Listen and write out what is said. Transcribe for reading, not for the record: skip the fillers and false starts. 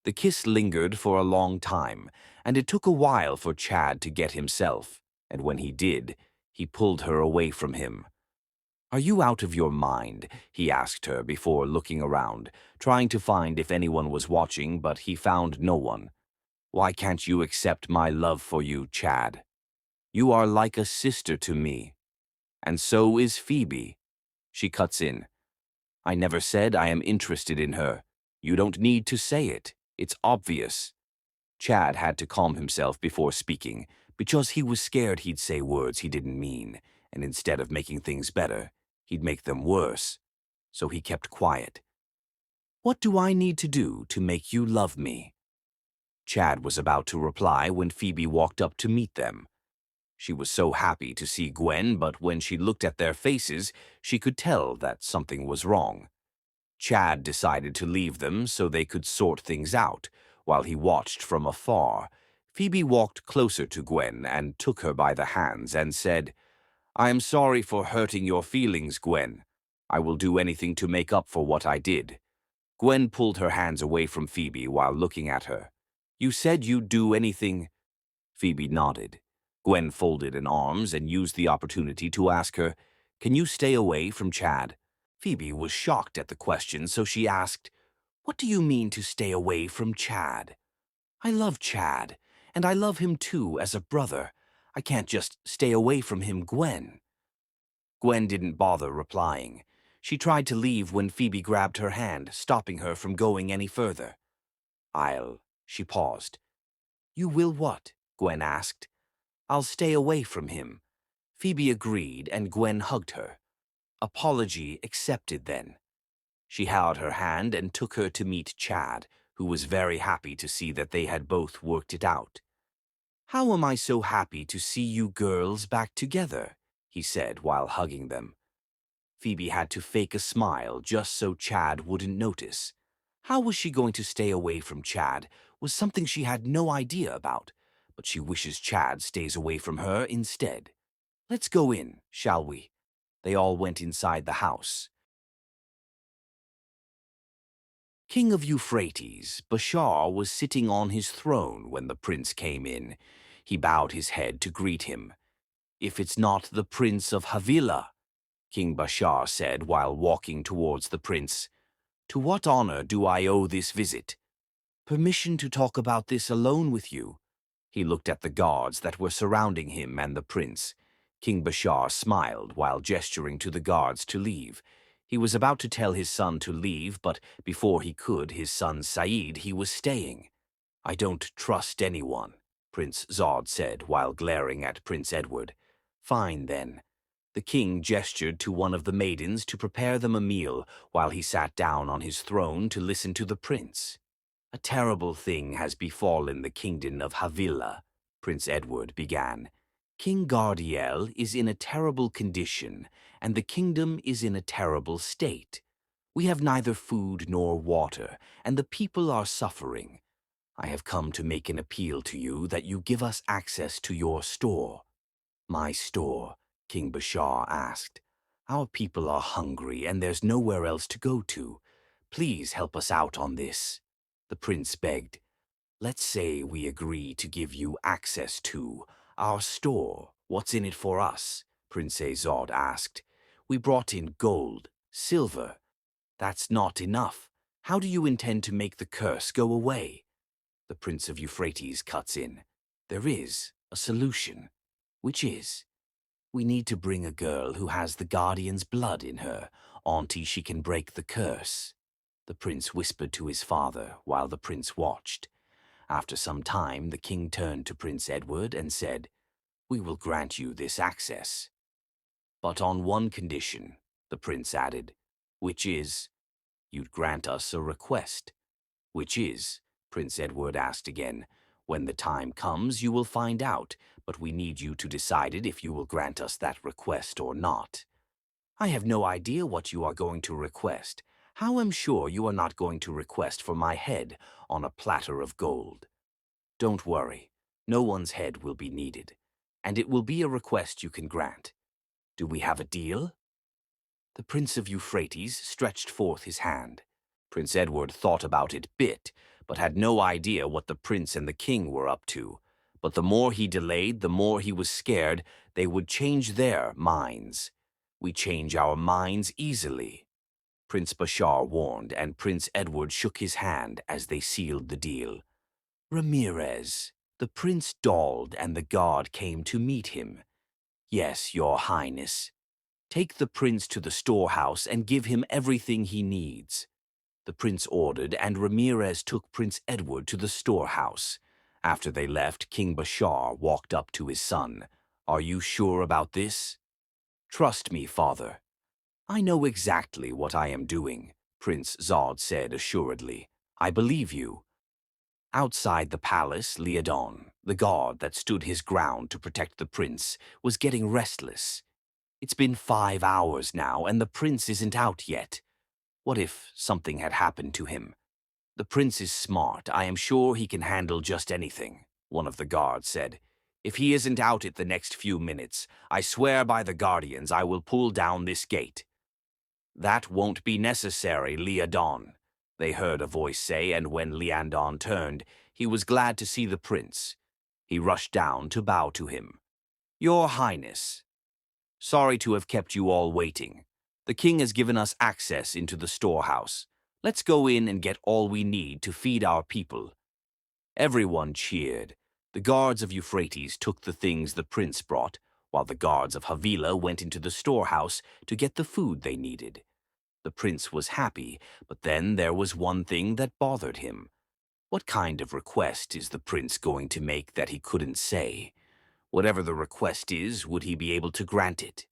The kiss lingered for a long time, and it took a while for Chad to get himself, and when he did, he pulled her away from him. "Are you out of your mind?" he asked her before looking around, trying to find if anyone was watching, but he found no one. "Why can't you accept my love for you, Chad? You are like a sister to me. And so is Phoebe." She cuts in. "I never said I am interested in her. You don't need to say it. It's obvious." Chad had to calm himself before speaking, because he was scared he'd say words he didn't mean, and instead of making things better, he'd make them worse. So he kept quiet. "What do I need to do to make you love me?" Chad was about to reply when Phoebe walked up to meet them. She was so happy to see Gwen, but when she looked at their faces, she could tell that something was wrong. Chad decided to leave them so they could sort things out, while he watched from afar. Phoebe walked closer to Gwen and took her by the hands and said, "I am sorry for hurting your feelings, Gwen. I will do anything to make up for what I did." Gwen pulled her hands away from Phoebe while looking at her. "You said you'd do anything." Phoebe nodded. Gwen folded her arms and used the opportunity to ask her, "Can you stay away from Chad?" Phoebe was shocked at the question, so she asked, "What do you mean to stay away from Chad?" "I love Chad, and I love him too as a brother. I can't just stay away from him, Gwen." Gwen didn't bother replying. She tried to leave when Phoebe grabbed her hand, stopping her from going any further. She paused. "You will what?" Gwen asked. "I'll stay away from him." Phoebe agreed, and Gwen hugged her. Apology accepted then. She held her hand and took her to meet Chad, who was very happy to see that they had both worked it out. "How am I so happy to see you girls back together?" he said while hugging them. Phoebe had to fake a smile just so Chad wouldn't notice. How was she going to stay away from Chad was something she had no idea about, but she wishes Chad stays away from her instead. "Let's go in, shall we?" They all went inside the house. King of Euphrates, Bashar was sitting on his throne when the prince came in. He bowed his head to greet him. "If it's not the Prince of Havilah," King Bashar said while walking towards the prince, "to what honor do I owe this visit?" "Permission to talk about this alone with you." He looked at the guards that were surrounding him and the prince. King Bashar smiled while gesturing to the guards to leave. He was about to tell his son to leave, but before he could, his son Saeed, he was staying. "I don't trust anyone," Prince Zod said while glaring at Prince Edward. "Fine, then." The king gestured to one of the maidens to prepare them a meal while he sat down on his throne to listen to the prince. "A terrible thing has befallen the kingdom of Havilah," Prince Edward began. "King Gardiel is in a terrible condition, and the kingdom is in a terrible state. We have neither food nor water, and the people are suffering. I have come to make an appeal to you that you give us access to your store." "My store?" King Bashar asked. "Our people are hungry, and there's nowhere else to go to. Please help us out on this." The prince begged. "Let's say we agree to give you access to our store. What's in it for us?" Prince Zod asked. "We brought in gold, silver. That's not enough. How do you intend to make the curse go away?" The Prince of Euphrates cuts in. "There is a solution." "Which is?" "We need to bring a girl who has the Guardian's blood in her, auntie she can break the curse." The prince whispered to his father while the prince watched. After some time, the king turned to Prince Edward and said, "We will grant you this access." "But on one condition," the prince added. "Which is?" "You'd grant us a request." "Which is?" Prince Edward asked again. "When the time comes, you will find out, but we need you to decide it if you will grant us that request or not." "I have no idea what you are going to request. How am sure you are not going to request for my head on a platter of gold?" "Don't worry. No one's head will be needed, and it will be a request you can grant. Do we have a deal?" The Prince of Euphrates stretched forth his hand. Prince Edward thought about it bit, but had no idea what the prince and the king were up to. But the more he delayed, the more he was scared they would change their minds. We change our minds easily, Prince Bashar warned, and Prince Edward shook his hand as they sealed the deal. Ramirez, the prince dawdled, and the guard came to meet him. Yes, your highness. Take the prince to the storehouse and give him everything he needs. The prince ordered, and Ramirez took Prince Edward to the storehouse. After they left, King Bashar walked up to his son. Are you sure about this? Trust me, father. I know exactly what I am doing, Prince Zod said assuredly. I believe you. Outside the palace, Leodon, the guard that stood his ground to protect the prince, was getting restless. It's been 5 hours now, and the prince isn't out yet. What if something had happened to him? The prince is smart. I am sure he can handle just anything, one of the guards said. If he isn't out in the next few minutes, I swear by the guardians I will pull down this gate. That won't be necessary, Leodon, they heard a voice say, and when Leandon turned, he was glad to see the prince. He rushed down to bow to him. Your Highness, sorry to have kept you all waiting. The king has given us access into the storehouse. Let's go in and get all we need to feed our people. Everyone cheered. The guards of Euphrates took the things the prince brought, while the guards of Havilah went into the storehouse to get the food they needed. The prince was happy, but then there was one thing that bothered him. What kind of request is the prince going to make that he couldn't say? Whatever the request is, would he be able to grant it?